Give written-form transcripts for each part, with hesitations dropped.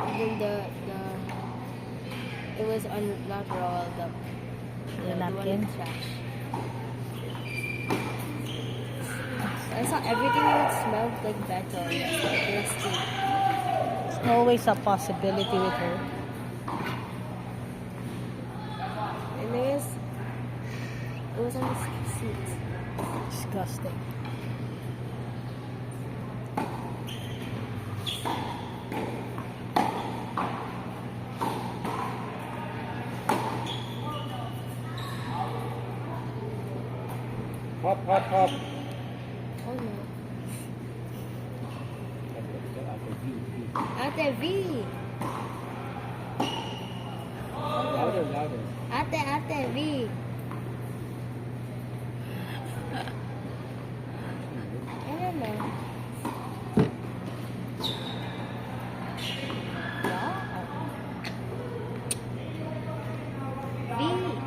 Even it was not rolled up. The one napkin? in trash. I saw everything that smelled like better. Tasty. There's always a possibility with her. And it was on the seat. Disgusting. Hop, hop, hop. Oh no. Ate Ate V. Louder, louder. Ate V. I don't know. V.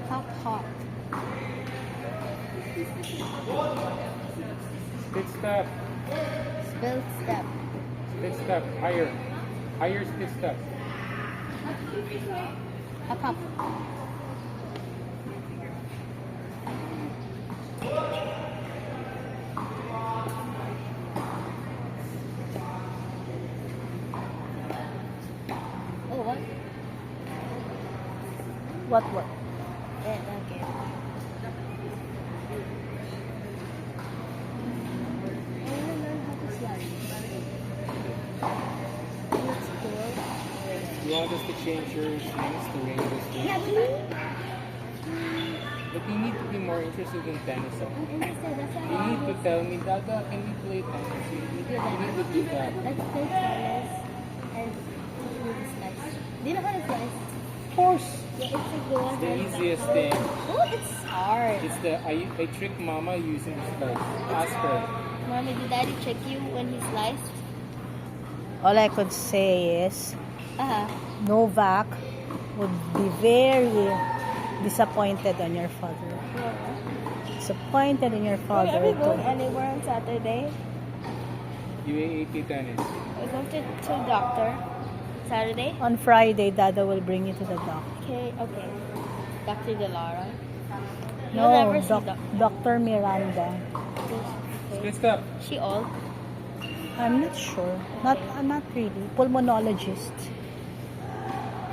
Hop hop. Split step. Spell step. Split step. Higher. Higher split step. Hop hop. Oh what? What? Okay. I want to learn how to slide. That's cool. You want us to change your strings to rainbow strings? Yeah, but But you need to be more interested in tennis. I'm interested. That's You why need to tell me, Dada, can we play tennis? You need to do that. let's play tennis and teach me to slice. Do you know how to slice? Of course. Yeah, it's like the one. It's the easiest thing. Oh, it's hard. It's I trick Mama using the slice. Ask her. Mommy, did Daddy trick you when he sliced? All I could say is Novak would be very disappointed on your father. Disappointed in your Are father we going too. anywhere on Saturday? UAAP tennis. We're going to doctor. Saturday? On Friday, Dada will bring you to the doctor. Okay. Dr. Delara. You'll No, never see Dr. Miranda. Split step. She old? I'm not sure. Not really. Pulmonologist.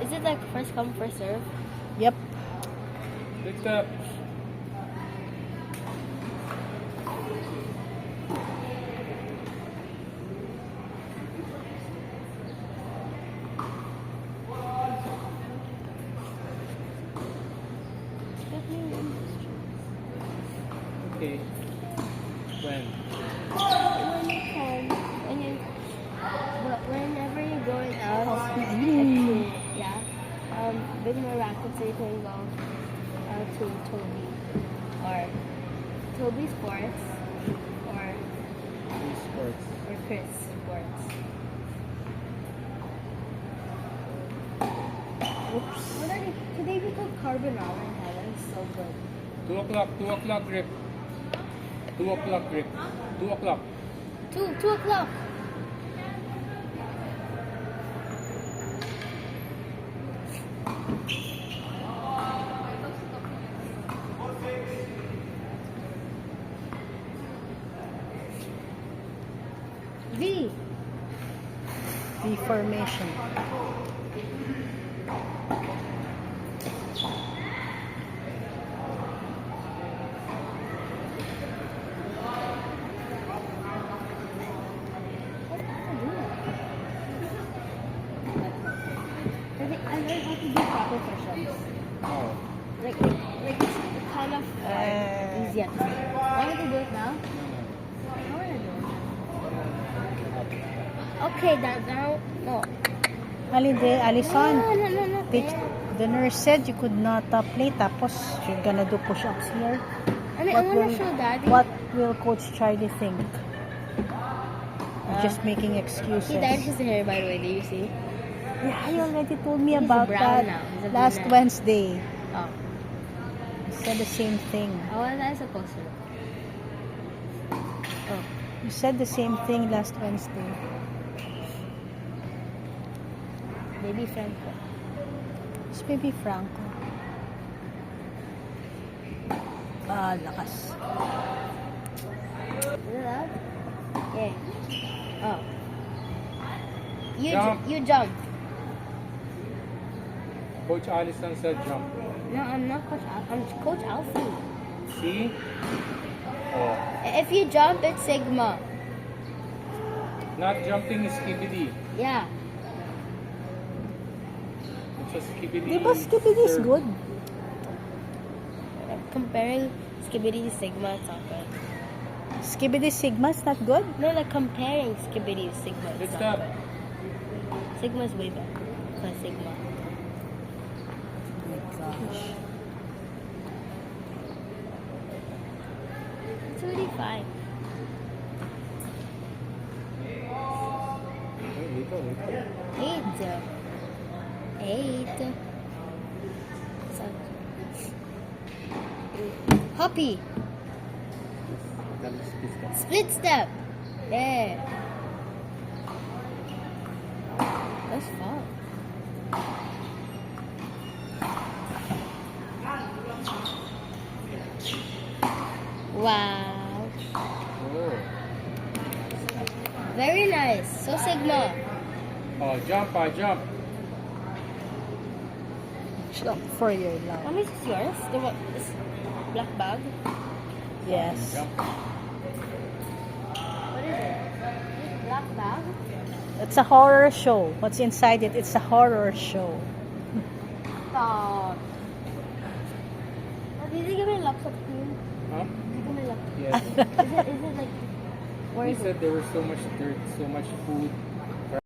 Is it like first come, first serve? Yep. Split step. Okay. When? When you can, whenever you're going out, like to, yeah, bring more rackets so you can go to Toby or Toby Sports or Sports. Chris Sports. Oops. What are they? Could they be called carbonara in heaven? So good. 2 o'clock. 2 o'clock grip. 2 o'clock grip. 2 o'clock. 2 o'clock. V. Deformation. I learned how to do proper push-ups. Oh. Like it's kind of easy at first. Want me to do it now? I want to do it. Okay, that now. No. Alison, No. the nurse said you could not play tapos you're gonna do push-ups here. I mean, I want to show Daddy. What will Coach Charlie think? You're just making He excuses. dyed his hair, by the way. Do you see? Yeah, you already told me He's about brown that now. He's a last brunette. Wednesday. Oh. You said the same thing. How was I supposed to? Oh, you said the same thing last Wednesday. Baby Franco. It's Baby Franco. Ah, lakas. Is it up? Yeah. Oh. Jump. You jump. Coach Allison said jump. No, I'm not Coach Alfie. I'm Coach Alfie. See? Oh. If you jump, it's Sigma. Not jumping is skibidi. Yeah. It's a skibidi. Di ba Skibidi is serve. good? Comparing Skibidi to Sigma, it's not good. Skibidi Sigma is not good? No, like comparing Skibidi to Sigma, it's Good not stuff. good. Sigma's way better than Sigma. Oh my gosh. It's already 5. Wait, wait. 8. So, Hoppy. Split step. There. That's fun. Wow. Oh. Very nice. So Sigma. Oh, jump, jump. Jump for your How love. many is yours? The one, this black bag? Yes. Jump. What is it? This black bag? It's a horror show. What's inside it? It's a horror show. Stop. Oh, did you give me lots of cream? Huh? Did you give me lots? Yes. Is it like, where He is it? said there was so much dirt, so much food.